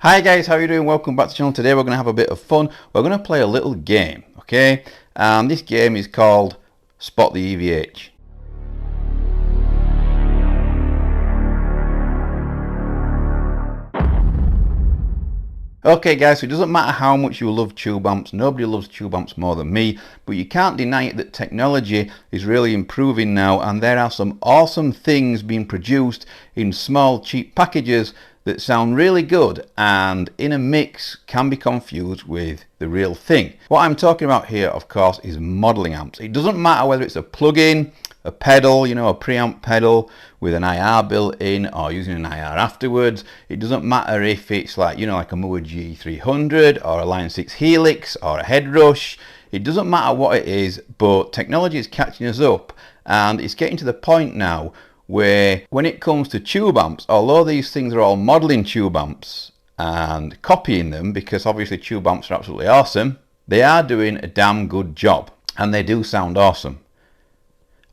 Hi guys, how are you doing? Welcome back to the channel. Today we're going to have a bit of fun. We're going to play a little game, okay? And this game is called Spot the EVH. Okay guys, so it doesn't matter how much you love tube amps, nobody loves tube amps more than me, but you can't deny it that technology is really improving now, and there are some awesome things being produced in small cheap packages that sound really good and in a mix can be confused with the real thing. What I'm talking about here, of course, is modeling amps. It doesn't matter whether it's a plug-in, a pedal, you know, a preamp pedal with an IR built in or using an IR afterwards. It doesn't matter if it's like, you know, like a Mooer G300 or a Line 6 Helix or a Headrush. It doesn't matter what it is, but technology is catching us up, and it's getting to the point now where when it comes to tube amps, although these things are all modeling tube amps and copying them, because obviously tube amps are absolutely awesome, they are doing a damn good job and they do sound awesome.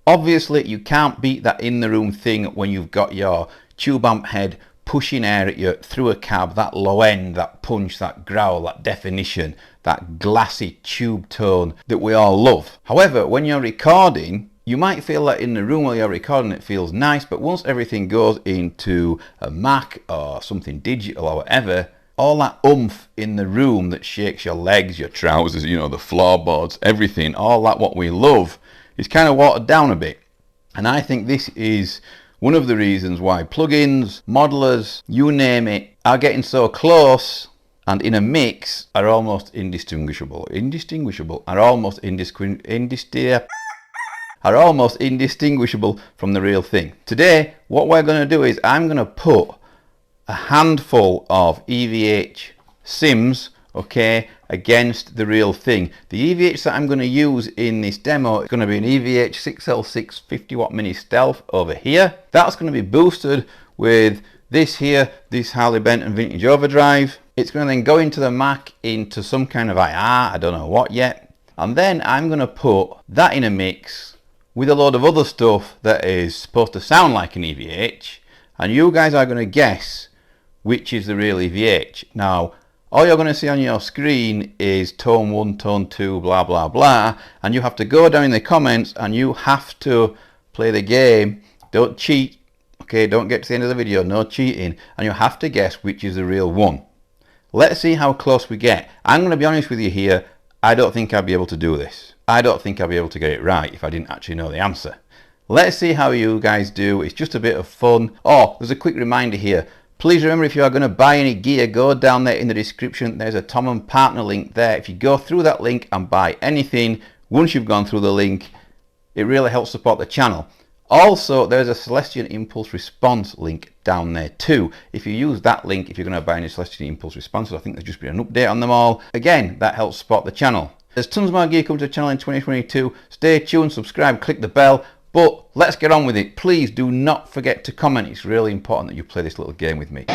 Obviously you can't beat that in the room thing when you've got your tube amp head pushing air at you through a cab, that low end, that punch, that growl, that definition, that glassy tube tone that we all love. However, when you're recording, you might feel that in the room while you're recording it feels nice, but once everything goes into a Mac or something digital or whatever, all that oomph in the room that shakes your legs, your trousers, you know, the floorboards, everything, all that what we love is kind of watered down a bit. And I think this is one of the reasons why plugins, modelers, you name it, are getting so close and in a mix are almost indistinguishable. Are almost indistinguishable from the real thing. Today, what we're going to do is I'm going to put a handful of EVH sims, okay, against the real thing. The EVH that I'm going to use in this demo is going to be an EVH 6L6 50 watt mini stealth over here. That's going to be boosted with this here, this Harley Benton vintage overdrive. It's going to then go into the Mac into some kind of IR, I don't know what yet. And then I'm going to put that in a mix with a load of other stuff that is supposed to sound like an EVH, and you guys are going to guess which is the real EVH. Now, all you're going to see on your screen is tone 1, tone 2, blah blah blah, and you have to go down in the comments and you have to play the game. Don't cheat, okay? Don't get to the end of the video, no cheating, and you have to guess which is the real one. Let's see how close we get. I'm going to be honest with you here, I don't think I'd be able to do this. I don't think I'll be able to get it right if I didn't actually know the answer. Let's see how you guys do. It's just a bit of fun. Oh, there's a quick reminder here. Please remember, if you are going to buy any gear, go down there in the description. There's a Thomann partner link there. If you go through that link and buy anything, once you've gone through the link, it really helps support the channel. Also, there's a Celestion Impulse Response link down there too. If you use that link, if you're going to buy any Celestion Impulse Responses, I think there's just been an update on them all. Again, that helps support the channel. There's tons more gear coming to the channel in 2022. Stay tuned, subscribe, click the bell. But let's get on with it. Please do not forget to comment. It's really important that you play this little game with me.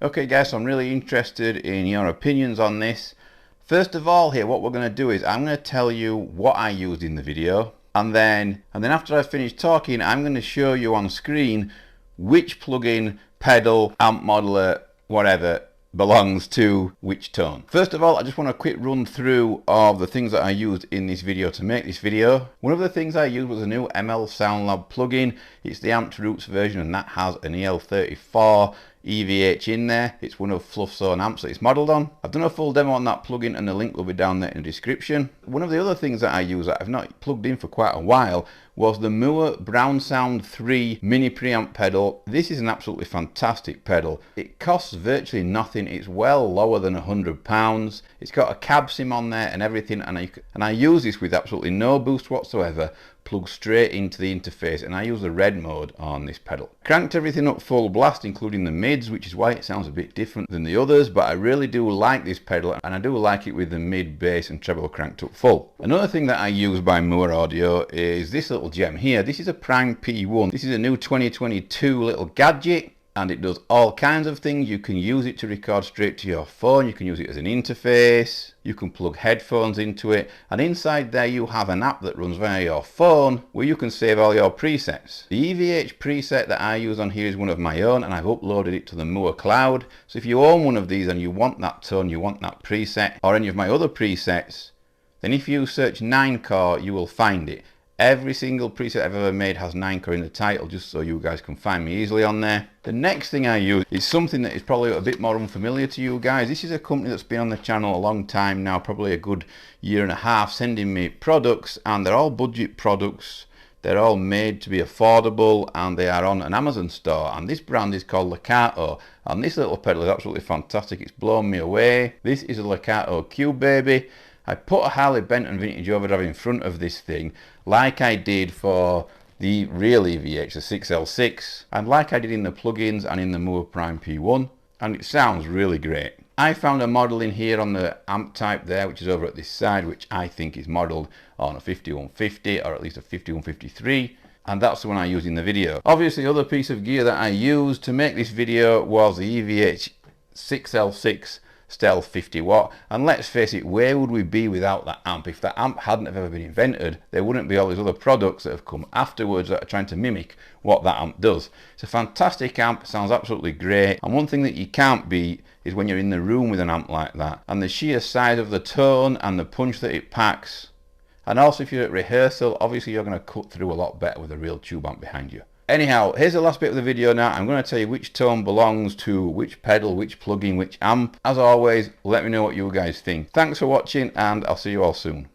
Okay guys, so I'm really interested in your opinions on this. First of all here, what we're going to do is I'm going to tell you what I used in the video, and then after I finish talking, I'm going to show you on screen which plugin, pedal, amp modeler, whatever belongs to which tone. First of all, I just want a quick run through of the things that I used in this video to make this video. One of the things I used was a new ML Soundlab plugin. It's the Amped Roots version, and that has an EL34 EVH in there. It's one of Fluff's own amps that it's modelled on. I've done a full demo on that plugin and the link will be down there in the description. One of the other things that I use that I've not plugged in for quite a while was the Mooer Brown Sound 3 mini preamp pedal. This is an absolutely fantastic pedal. It costs virtually nothing. It's well lower than £100. It's got a cab sim on there and everything, and I use this with absolutely no boost whatsoever, plugged straight into the interface, and I use the red mode on this pedal. Cranked everything up full blast, including the mids, which is why it sounds a bit different than the others, but I really do like this pedal, and I do like it with the mid, bass and treble cranked up full. Another thing that I use by Mooer Audio is this little gem here. This is a Prime P1. This is a new 2022 little gadget, and it does all kinds of things. You can use it to record straight to your phone, you can use it as an interface, you can plug headphones into it, and inside there you have an app that runs via your phone where you can save all your presets. The EVH preset that I use on here is one of my own, and I've uploaded it to the Mooer cloud. So if you own one of these and you want that tone, you want that preset, or any of my other presets, then if you search Ninecore you will find it. Every single preset I've ever made has Ninecore in the title, just so you guys can find me easily on there. The next thing I use is something that is probably a bit more unfamiliar to you guys. This is a company that's been on the channel a long time now, probably a good year and a half, sending me products, and they're all budget products. They're all made to be affordable, and they are on an Amazon store, and this brand is called Lekato, and this little pedal is absolutely fantastic. It's blown me away. This is a Lekato Cube Baby. I put a Harley Benton vintage overdrive in front of this thing, like I did for the Real EVH, the 6L6, and like I did in the plugins and in the Mooer Prime P1, and it sounds really great. I found a model in here on the amp type there, which is over at this side, which I think is modelled on a 5150 or at least a 5153, and that's the one I used in the video. Obviously, the other piece of gear that I used to make this video was the EVH 6L6 Stealth 50 watt, and let's face it, where would we be without that amp? If that amp hadn't have ever been invented, there wouldn't be all these other products that have come afterwards that are trying to mimic what that amp does. It's a fantastic amp, sounds absolutely great, and one thing that you can't beat is when you're in the room with an amp like that, and the sheer size of the tone and the punch that it packs. And also if you're at rehearsal, obviously you're going to cut through a lot better with a real tube amp behind you. Anyhow, here's the last bit of the video now. I'm going to tell you which tone belongs to which pedal, which plugin, which amp. As always, let me know what you guys think. Thanks for watching, and I'll see you all soon.